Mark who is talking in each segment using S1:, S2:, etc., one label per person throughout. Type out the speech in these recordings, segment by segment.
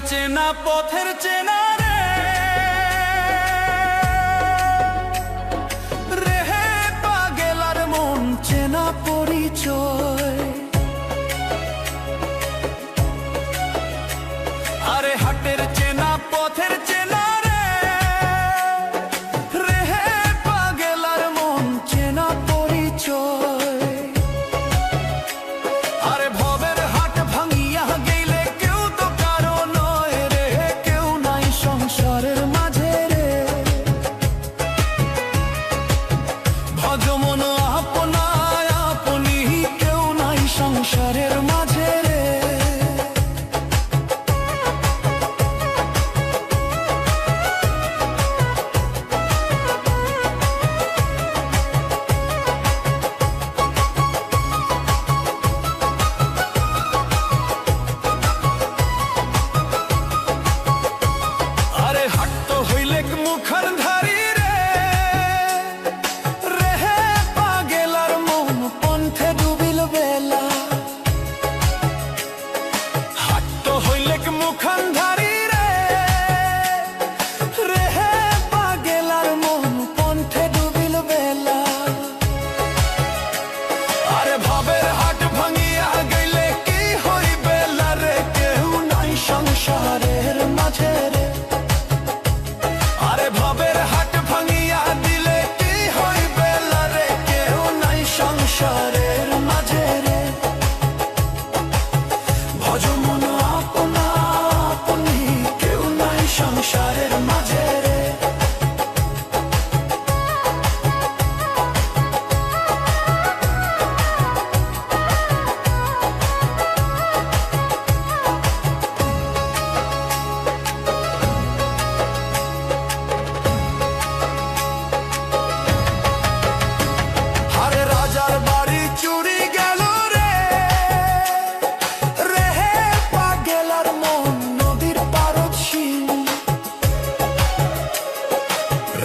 S1: চেনা পথের চেনা রে রেহে পাগেলার মন চেনা পরিচয়। আরে হাটের চেনা পথের চেনা রে রেহে পাগেলার মন চেনা পরিচয়। আরে ভবের হাট ভাঙিয়া গেলে কেউ তো কারো নয় রে, কেউ নাই সংসারের মাঝে রে। ভজ মন আপনায় আপনি, কেউ নাই সংসারের মাঝে রে। মুখর ধারি রে রেহে পাগেলার মন পন্থে ডুবিল বেলা। হাট তো হইলেক মুখর ধারি রে রেহে পাগেলার মন পন্থে ডুবিল বেলা। আরে ভবের হাট ভাঙিয়া গেলে কি হইবে রে, কেউ নাই সংসারের মাঝে রে। ভবের হাট ভাঙিয়া দিলে কি হইবে রে, কেউ নাই সংসারের মাঝে রে। ভজ মন আপনা আপনি, কেউ নাই সংসারের মাঝে রে।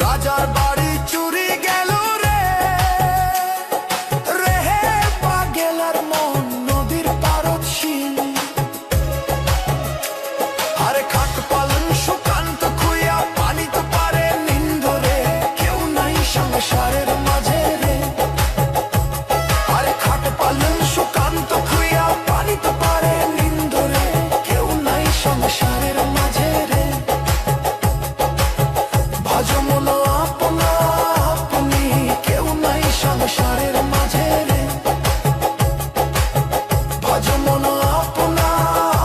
S1: রাজার বাড়ি চুরি গেল রে রেহে পাগেলার মন নদীর পারদ শিল। আরে খাট পালন সুকান্ত খুইয়া পানি তো পারে নিন্দ রে, কেউ নাই সংসারের মাঝে রে। আরে খাট পালন সুকান্ত খুইয়া পানি তো পারে নিন্দ রে, কেউ নাই সংসারের মাঝে রে। ভজ মন আপনা আপনি, কেউ নাই সংসারের মাঝে রে। ভজ মন আপনা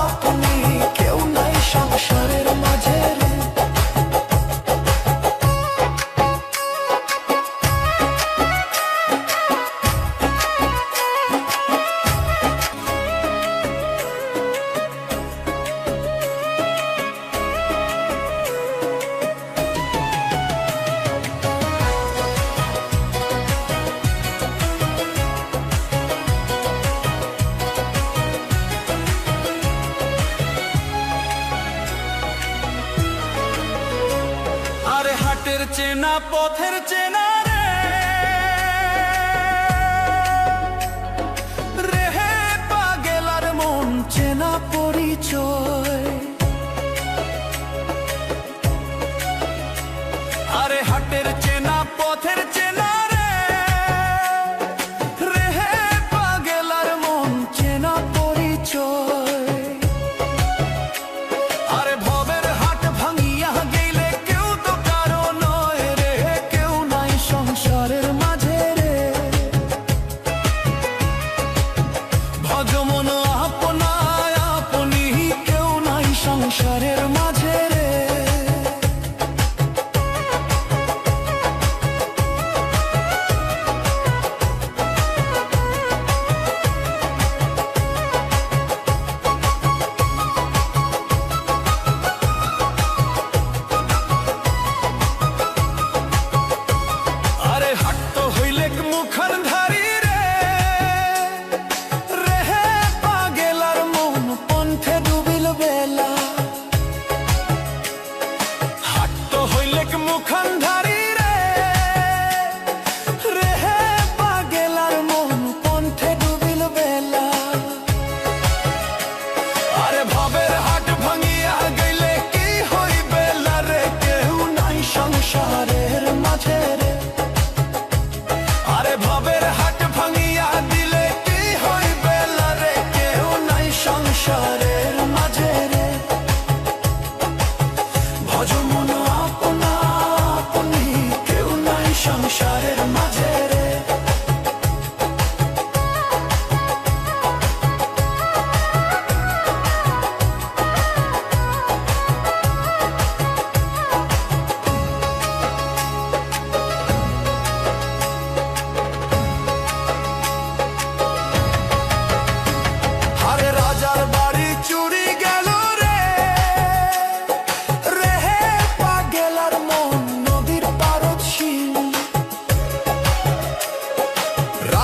S1: আপনি, কেউ নাই সংসারের মাঝে রে। হাটের চেনা পথের চেনা রে রেহে পাগেলার মন চেনা পরিচয়। আরে হাটের চেনা পথের চেনা রে রেহে পাগেলার মন চেনা পরিচয়। আরে ভবের হাট ভাঙিয়া গেলে কেউ তো কারো নয় রে, কেউ নাই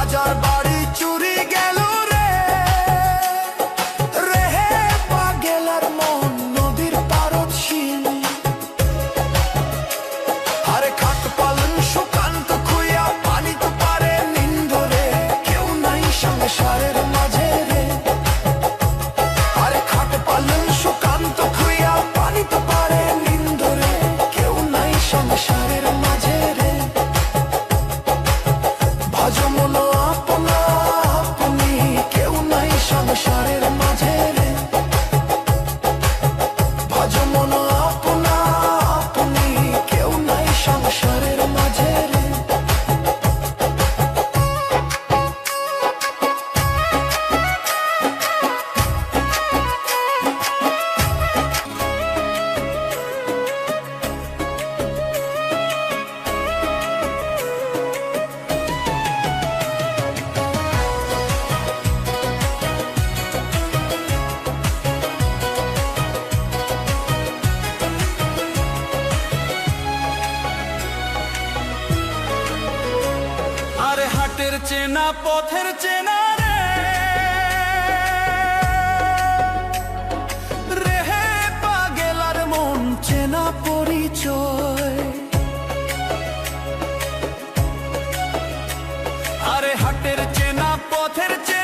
S1: রাজার বাড়ি চুরি গেল রে, রেহে পাগেলার মন নদীর পারদ শিল। আরে খাট পালন সুকান্ত খুইয়া পানি তো পারে নিন্দ রে, কেউ নাই সংসারের মাঝে রে। আরে খাট পালন সুকান্ত খুইয়া পানি তো পারে নিন্দ রে, কেউ নাই সংসারের মাঝে রে। ভজ মন আপনা আপনি, কেউ নাই সংসারের মাঝে রে। ভজ মন আপনা আপনি, কেউ নাই সংসারের মাঝে রে। আরে হাটের চেনা পথের চেনা রে, রেহে পাগেলার মন চেনা পরিচয়। আরে হাটের চেনা পথের চেনা